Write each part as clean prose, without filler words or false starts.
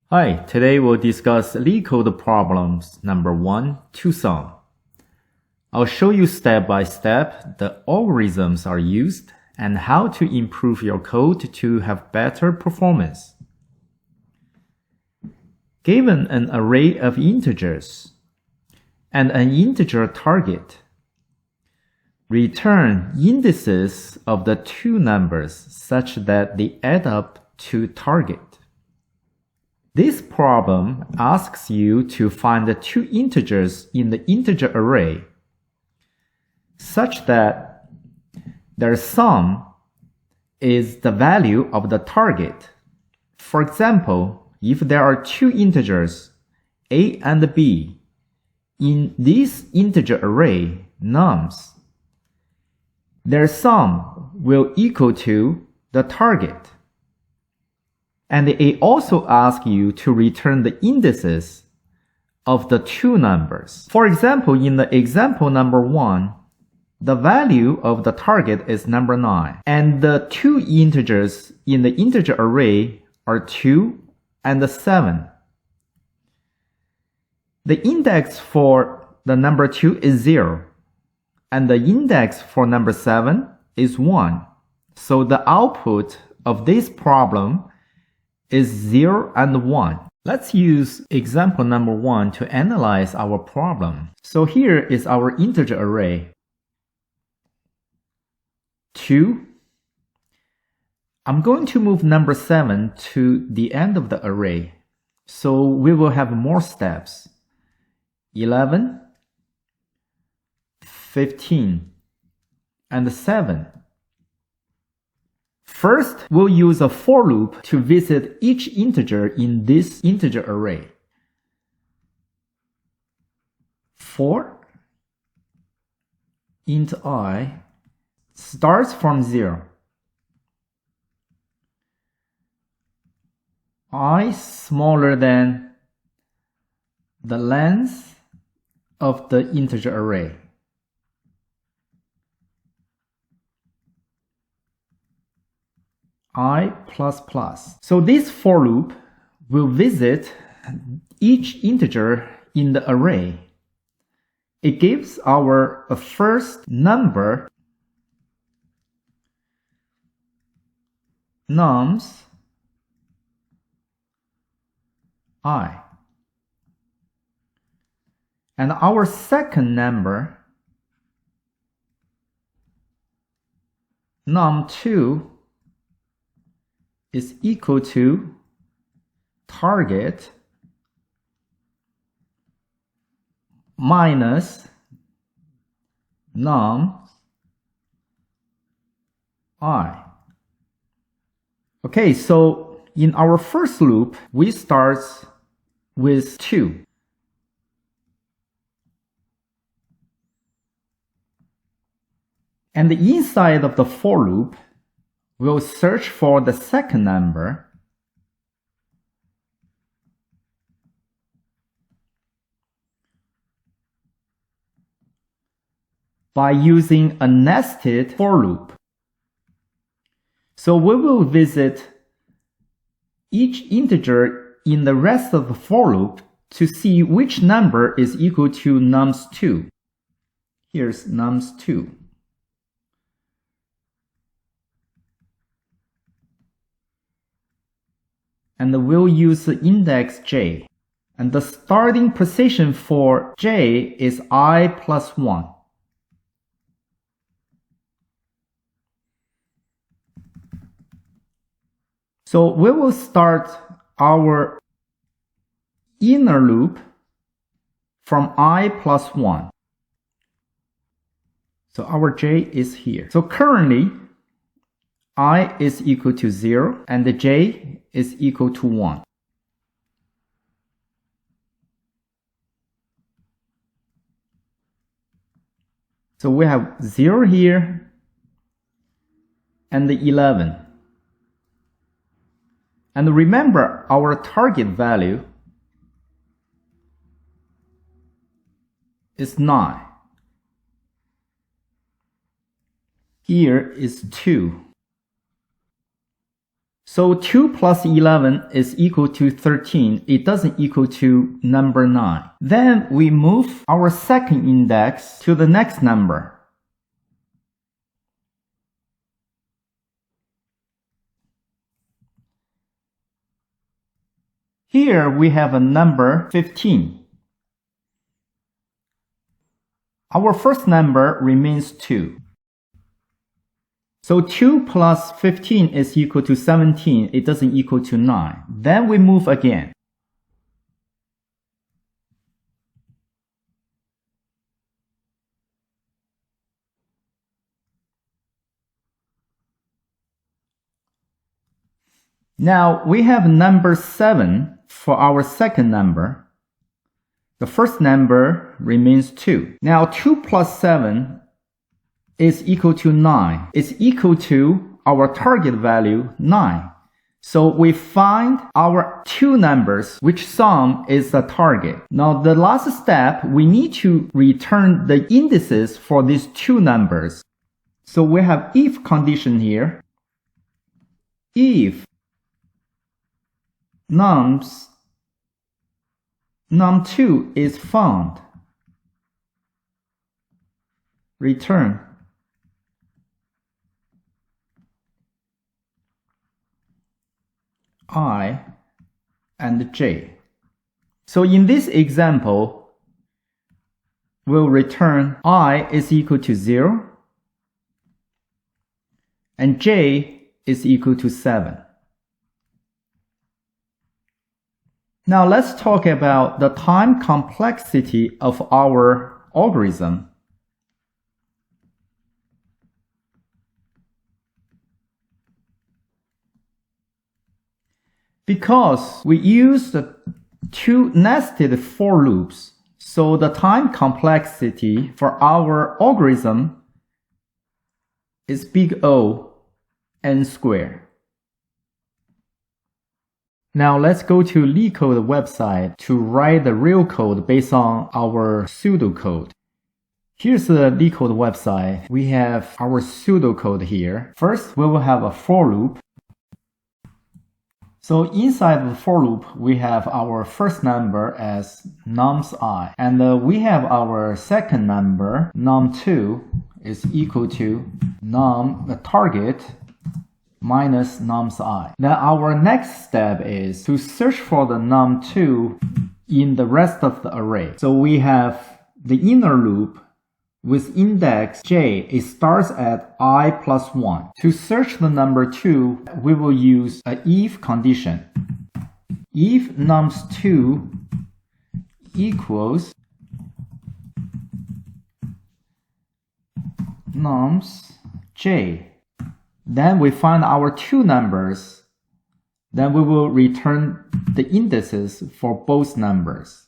Hi, today we'll discuss LeetCode problems number 1 to sum. I'll show you step by step the algorithms are used and how to improve your code to have better performance. Given an array of integers and an integer target, return indices of the two numbers such that they add up to target. This problem asks you to find the two integers in the integer array such that their sum is the value of the target. For example, if there are two integers, a and b, in this integer array, nums, their sum will equal to the target. And it also asks you to return the indices of the two numbers. For example, in the example number 1, the value of the target is number 9. And the two integers in the integer array are 2 and 7. The index for the number 2 is 0. And the index for number 7 is 1. So the output of this problem is 0 and 1. Let's use example number 1 to analyze our problem. So here is our integer array. 2. I'm going to move number 7 to the end of the array. So we will have more steps. 11, 15, and 7. First, we'll use a for loop to visit each integer in this integer array. 4 int I starts from 0. I smaller than the length of the integer array. I++. So this for loop will visit each integer in the array. It gives our first number, nums I. And our second number, num2, is equal to target minus num I. Okay, so in our first loop, we start with 2. And inside of the for loop, we'll search for the second number. By using a nested for loop. So we will visit each integer in the rest of the for loop to see which number is equal to nums2. Here's nums2. And we'll use the index j. And the starting position for j is I plus 1. So we will start our inner loop from I plus 1. So our j is here. So currently, I is equal to 0 and the j is equal to 1. So we have 0 here and the 11. And remember our target value is 9. Here is 2. So 2 plus 11 is equal to 13. It doesn't equal to number 9. Then we move our second index to the next number. Here we have a number 15. Our first number remains 2. So 2 plus 15 is equal to 17. It doesn't equal to 9. Then we move again. Now we have number 7 for our second number. The first number remains 2. Now 2 plus 7 is equal to 9. It's equal to our target value 9. So we find our two numbers, which sum is the target. Now the last step, we need to return the indices for these two numbers. So we have if condition here. If num2 is found, return I and j. So in this example, we'll return I is equal to 0 and j is equal to 7. Now let's talk about the time complexity of our algorithm. Because we used two nested for loops, so the time complexity for our algorithm is big O n squared. Now let's go to LeetCode website to write the real code based on our pseudo code. Here's the LeetCode website. We have our pseudo code here. First, we will have a for loop. So inside the for loop, we have our first number as nums I. And we have our second number, num2, is equal to the target, minus nums I. Then our next step is to search for the num2 in the rest of the array. So we have the inner loop with index j. It starts at I plus 1. To search the number 2, we will use an if condition. If nums2 equals nums j, then we find our two numbers. Then we will return the indices for both numbers.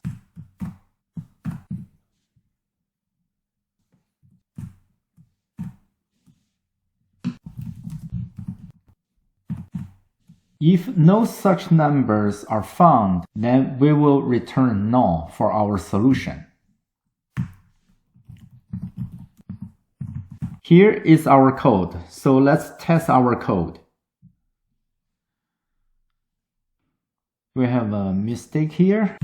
If no such numbers are found, then we will return null for our solution. Here is our code. So let's test our code. We have a mistake here.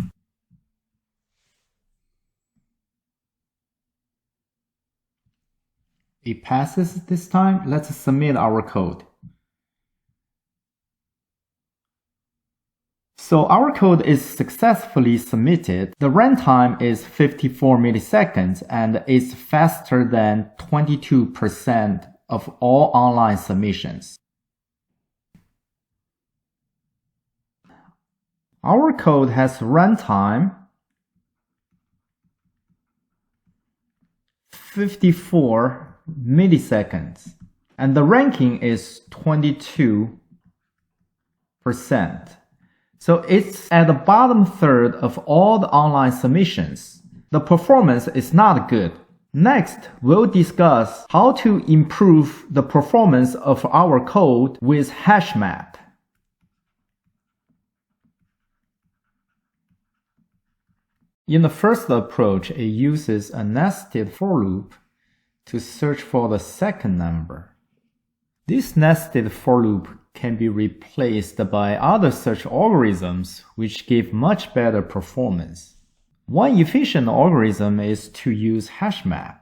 It passes this time. Let's submit our code. So our code is successfully submitted. The runtime is 54 milliseconds and is faster than 22% of all online submissions. Our code has runtime 54 milliseconds and the ranking is 22%. So it's at the bottom third of all the online submissions. The performance is not good. Next, we'll discuss how to improve the performance of our code with HashMap. In the first approach, it uses a nested for loop to search for the second number. This nested for loop can be replaced by other search algorithms which give much better performance. One efficient algorithm is to use HashMap.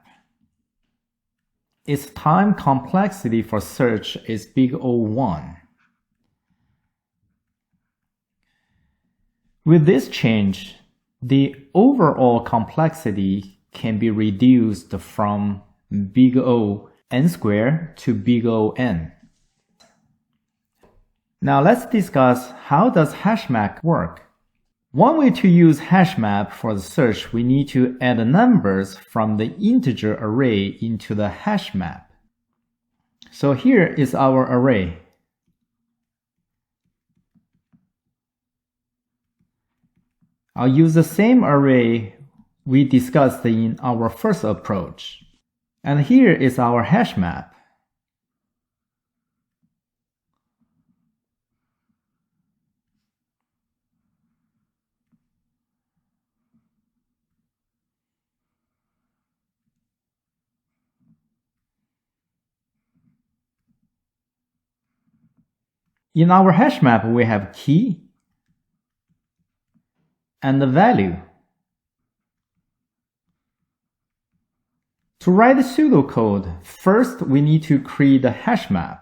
Its time complexity for search is big O1. With this change, the overall complexity can be reduced from big O n squared to big O n. Now let's discuss how does HashMap work. One way to use HashMap for the search, we need to add numbers from the integer array into the HashMap. So here is our array. I'll use the same array we discussed in our first approach. And here is our HashMap. In our HashMap, we have key and the value. To write the pseudocode, first we need to create the HashMap.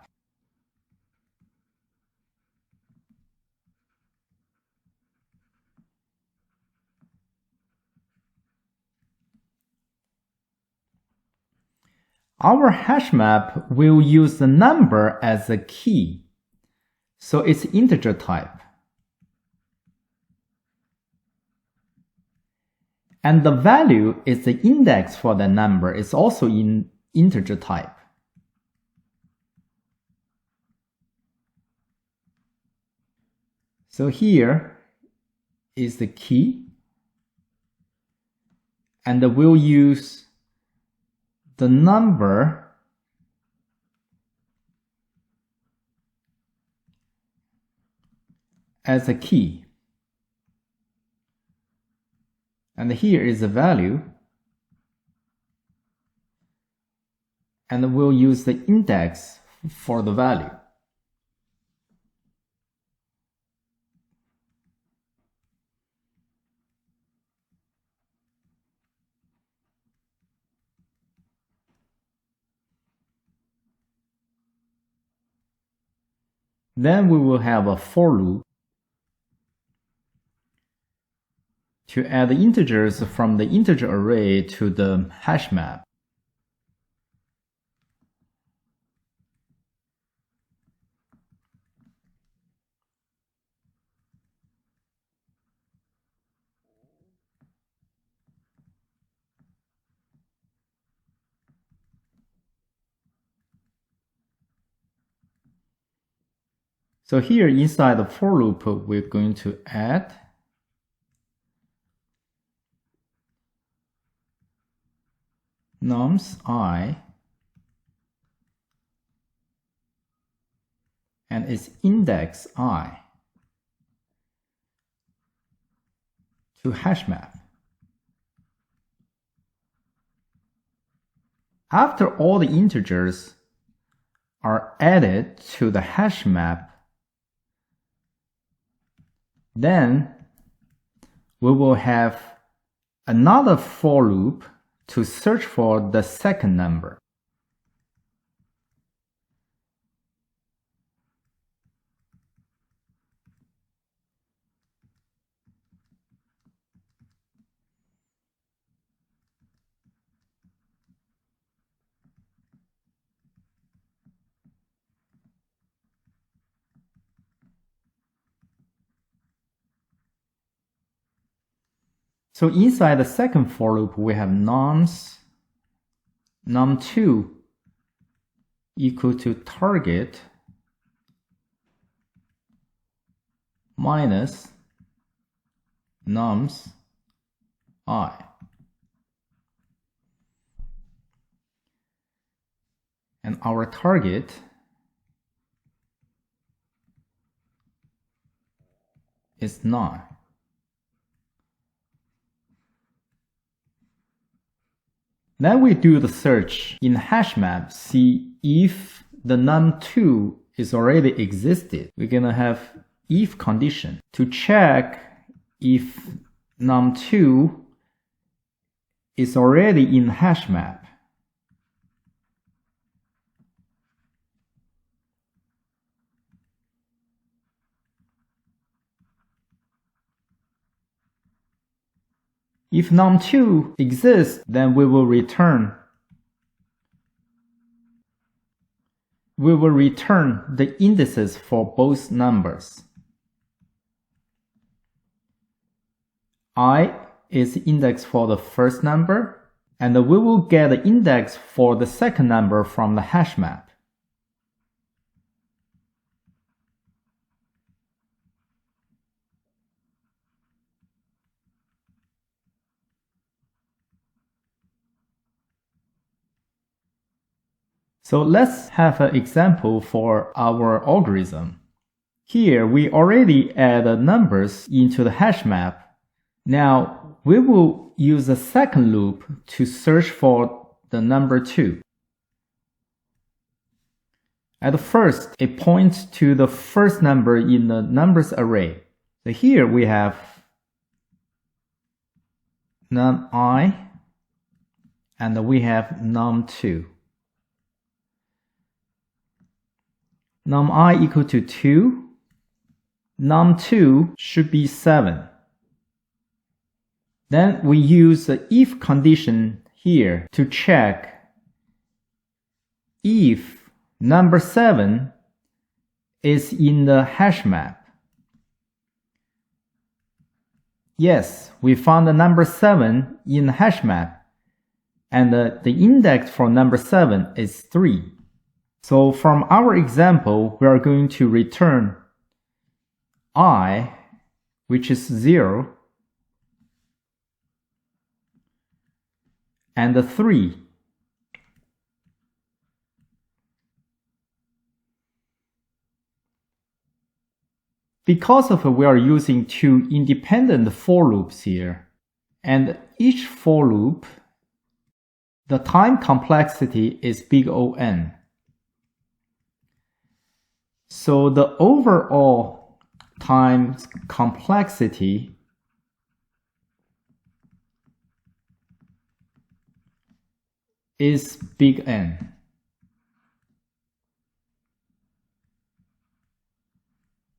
Our HashMap will use the number as a key, so it's integer type. And the value is the index for the number. It's also in integer type. So here is the key. And we'll use the number as a key. And here is the value. And we'll use the index for the value. Then we will have a for loop to add the integers from the integer array to the HashMap. So here inside the for loop, we're going to add nums I and its index I to HashMap. After all the integers are added to the HashMap, then we will have another for loop to search for the second number. So inside the second for loop, we have nums num2 equal to target minus nums I. And our target is 9. Then we do the search in HashMap, see if the num2 is already existed, we're gonna have if condition to check if num2 is already in HashMap. If num2 exists, then we will return the indices for both numbers. I is index for the first number, and we will get the index for the second number from the HashMap. So let's have an example for our algorithm. Here we already add numbers into the HashMap. Now we will use a second loop to search for the number 2. At first, it points to the first number in the numbers array. So here we have num_i and we have num2. Num_i equal to 2. Num2 should be 7. Then we use the if condition here to check if number 7 is in the HashMap. Yes, we found the number 7 in the HashMap, and the index for number 7 is 3. So from our example, we are going to return I, which is 0, and 3. Because of we are using 2 independent for loops here, and each for loop, the time complexity is big O(n). So the overall time complexity is big N.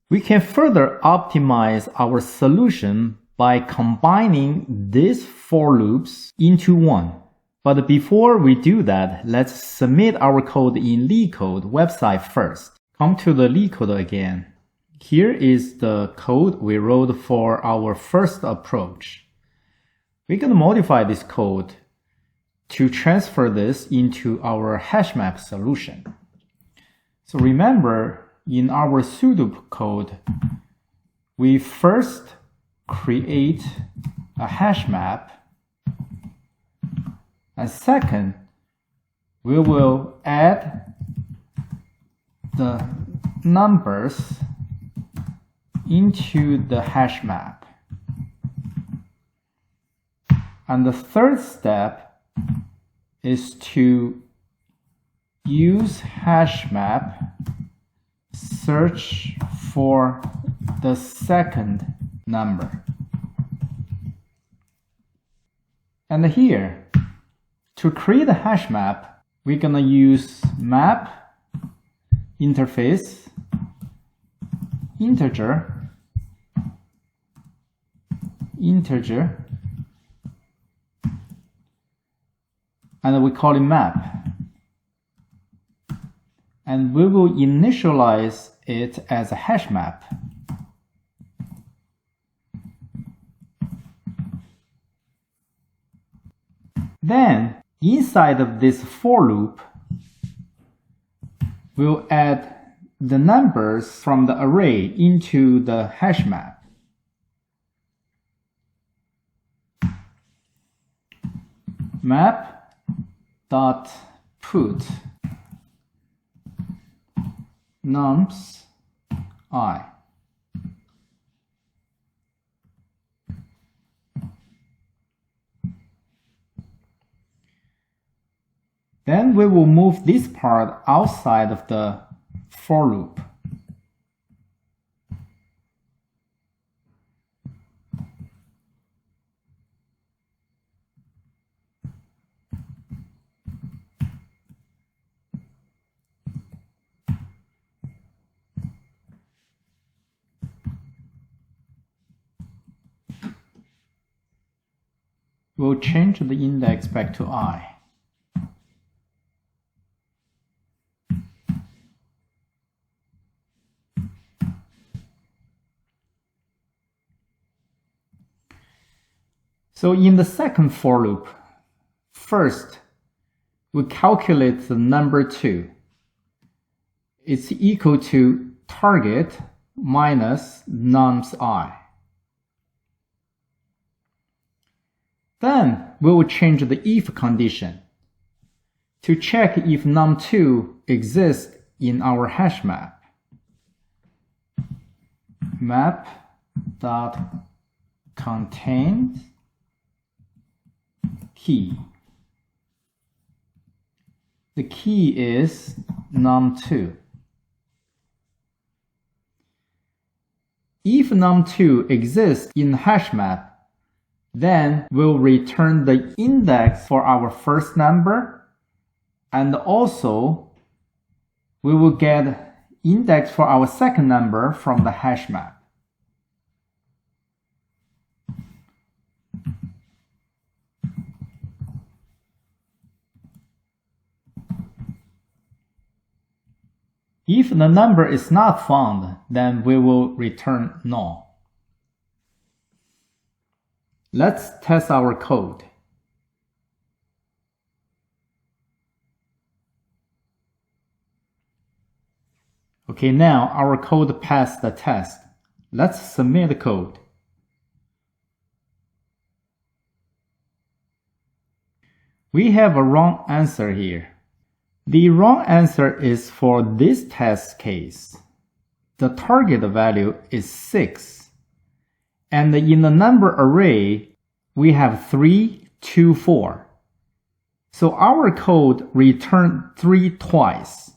We can further optimize our solution by combining these for loops into one. But before we do that, let's submit our code in LeetCode website first. Come to the LeetCode again. Here is the code we wrote for our first approach. We're going to modify this code to transfer this into our HashMap solution. So remember, in our pseudo code, we first create a HashMap, and second, we will add the numbers into the HashMap. And the third step is to use HashMap search for the second number. And here, to create a HashMap, we're gonna use map interface integer, and we call it map. And we will initialize it as a HashMap. Then, inside of this for loop, we'll add the numbers from the array into the HashMap. Map.put nums_i. Then we will move this part outside of the for loop. We'll change the index back to I. So in the second for loop, first we calculate the number 2. It's equal to target minus nums I. Then we will change the if condition to check if num2 exists in our hash map. Map.contains key. The key is num2. If num2 exists in HashMap, then we'll return the index for our first number, and also we will get index for our second number from the HashMap. If the number is not found, then we will return null. Let's test our code. Okay, now our code passed the test. Let's submit the code. We have a wrong answer here. The wrong answer is for this test case. The target value is 6. And in the number array, we have 3, 2, 4. So our code returned 3 twice.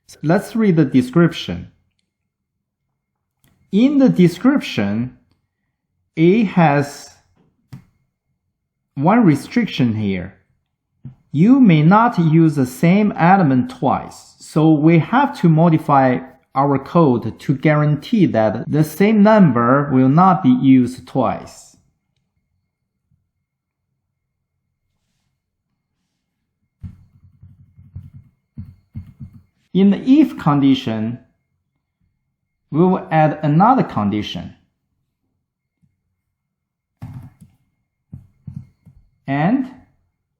So let's read the description. In the description, A has one restriction here. You may not use the same element twice, so we have to modify our code to guarantee that the same number will not be used twice. In the if condition, we will add another condition. And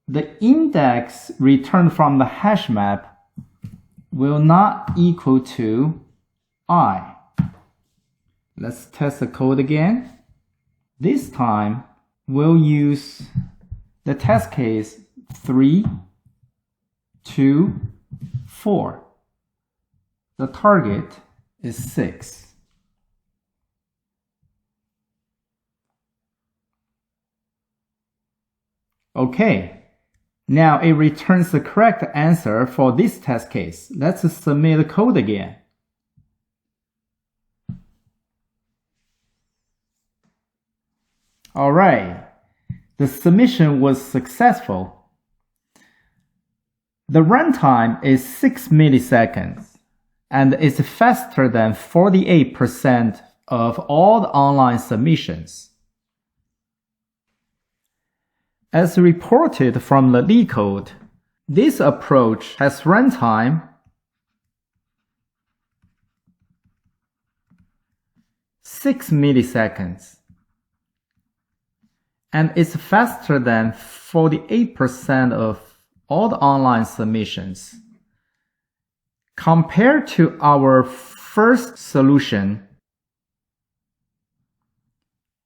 the index returned from the hash map will not equal to I. Let's test the code again. This time, we'll use the test case 3, 2, 4. The target is 6. Okay. Now it returns the correct answer for this test case. Let's submit the code again. Alright, the submission was successful. The runtime is 6 milliseconds and is faster than 48% of all the online submissions. As reported from the LeetCode, this approach has runtime 6 milliseconds and is faster than 48% of all the online submissions. Compared to our first solution,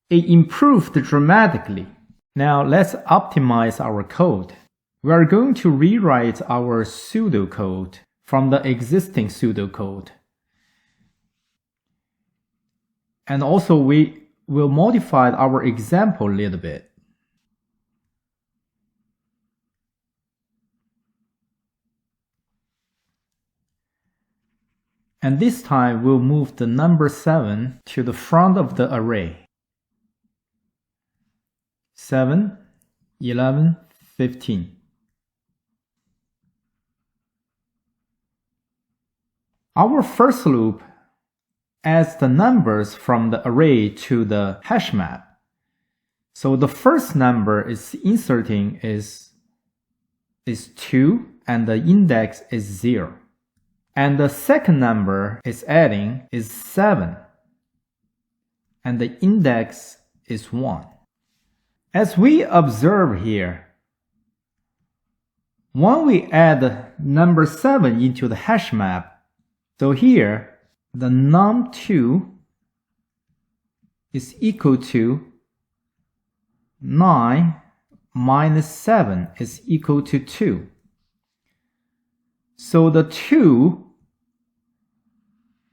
it improved dramatically. Now let's optimize our code. We are going to rewrite our pseudo code from the existing pseudo code. And also we will modify our example a little bit. And this time we'll move the number 7 to the front of the array. 7, 11, 15. Our first loop adds the numbers from the array to the hash map. So the first number is inserting is 2 and the index is 0. And the second number is adding is 7 and the index is 1. As we observe here, when we add number 7 into the hash map, so here the num2 is equal to 9 minus 7 is equal to 2. So the 2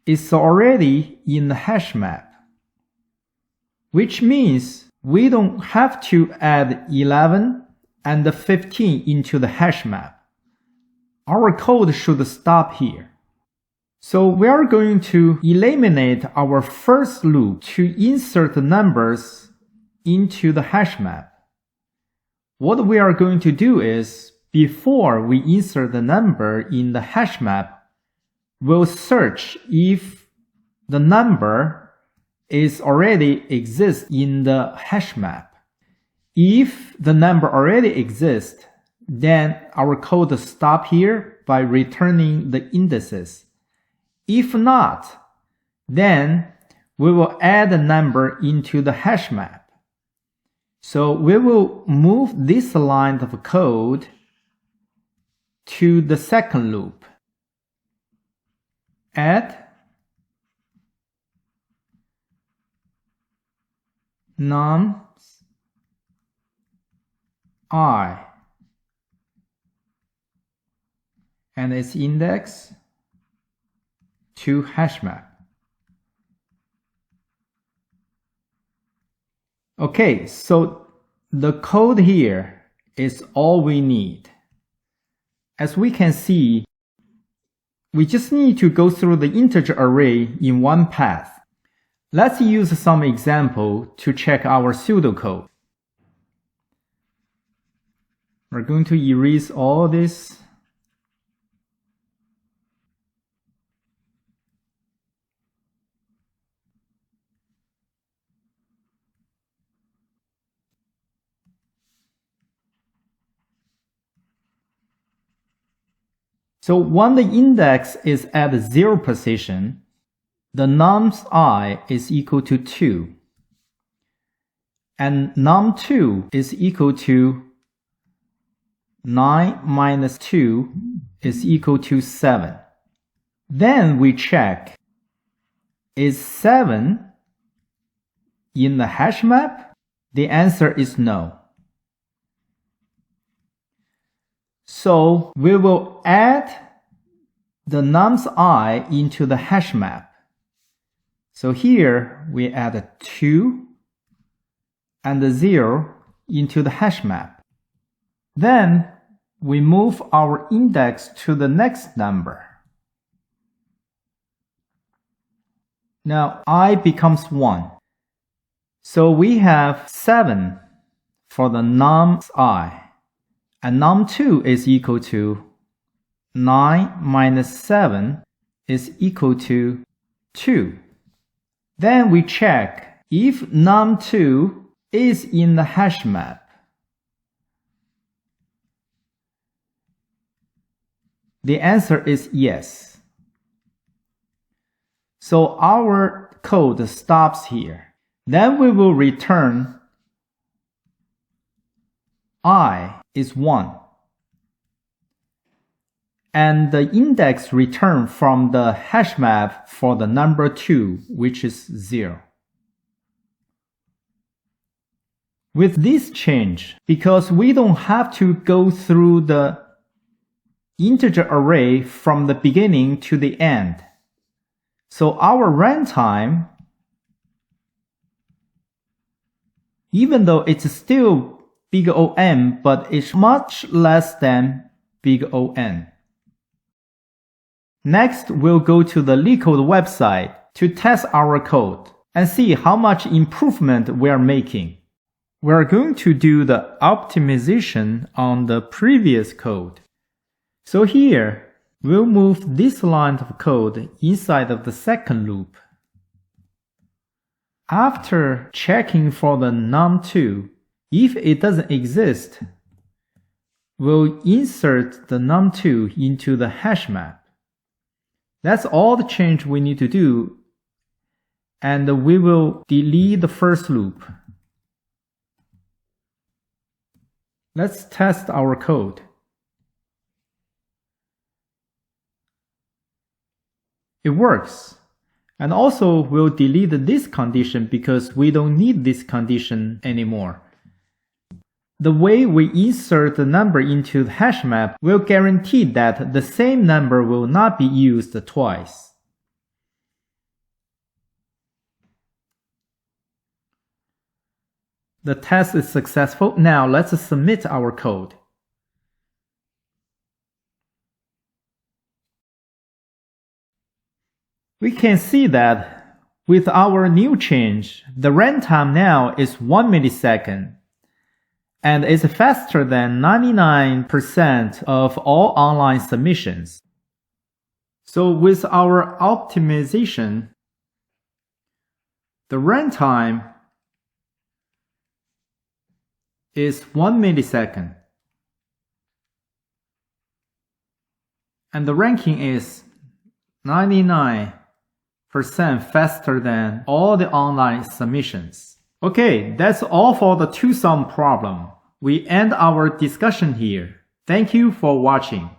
is already in the hash map, which means we don't have to add 11 and 15 into the hash map. Our code should stop here. So we are going to eliminate our first loop to insert the numbers into the hash map. What we are going to do is, before we insert the number in the hash map, we'll search if the number is already exists in the hash map. If the number already exists, then our code stops here by returning the indices. If not, then we will add a number into the hash map. So we will move this line of code to the second loop. Add num I and its index to HashMap. Okay, so the code here is all we need. As we can see, we just need to go through the integer array in one path. Let's use some example to check our pseudocode. We're going to erase all this. So when the index is at 0 position, the nums I is equal to 2. And num2 is equal to 9 minus 2 is equal to 7. Then we check, is 7 in the hash map? The answer is no. So we will add the nums I into the hash map. So here we add 2 and 0 into the hash map. Then we move our index to the next number. Now I becomes 1. So we have 7 for the nums I. And num2 is equal to 9 minus 7 is equal to 2. Then we check if num2 is in the hash map. The answer is yes. So our code stops here. Then we will return I is 1. And the index returned from the hash map for the number 2, which is 0. With this change, because we don't have to go through the integer array from the beginning to the end, so our runtime, even though it's still big O N, but it's much less than big O N. Next, we'll go to the LeetCode website to test our code and see how much improvement we are making. We are going to do the optimization on the previous code. So here, we'll move this line of code inside of the second loop. After checking for the num2, if it doesn't exist, we'll insert the num2 into the HashMap. That's all the change we need to do, and we will delete the first loop. Let's test our code. It works. And also we'll delete this condition because we don't need this condition anymore. The way we insert the number into the HashMap will guarantee that the same number will not be used twice. The test is successful. Now let's submit our code. We can see that with our new change, the runtime now is 1 millisecond and is faster than 99% of all online submissions. So with our optimization, the runtime is 1 millisecond and the ranking is 99% faster than all the online submissions. Okay, that's all for the two-sum problem. We end our discussion here. Thank you for watching.